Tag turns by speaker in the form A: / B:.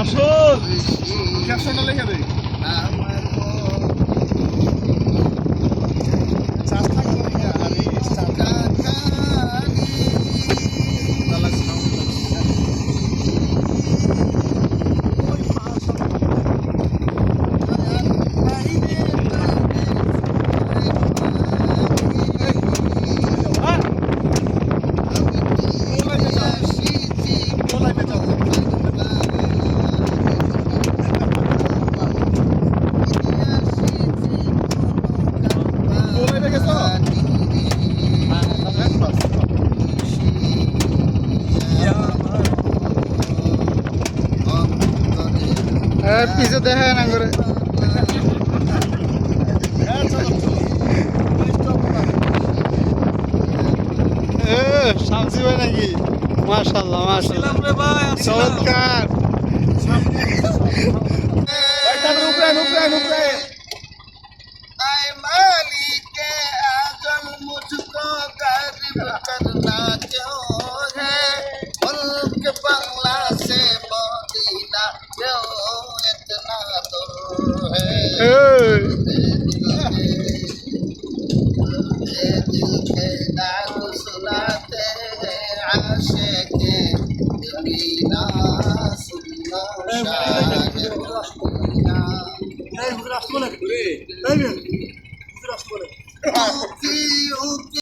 A: আসল ক্যাপশনটা লিখে দেই।
B: পিছে দেখা না করে শামসি ভাই নাকি? মাশাআল্লাহ মাশাআল্লাহ চমৎকার।
C: बांग्ला से मदीना क्यों इतना दूर है दिल के दाग सुनाते हैं आशिक़े मदीना सुनो शान मदीना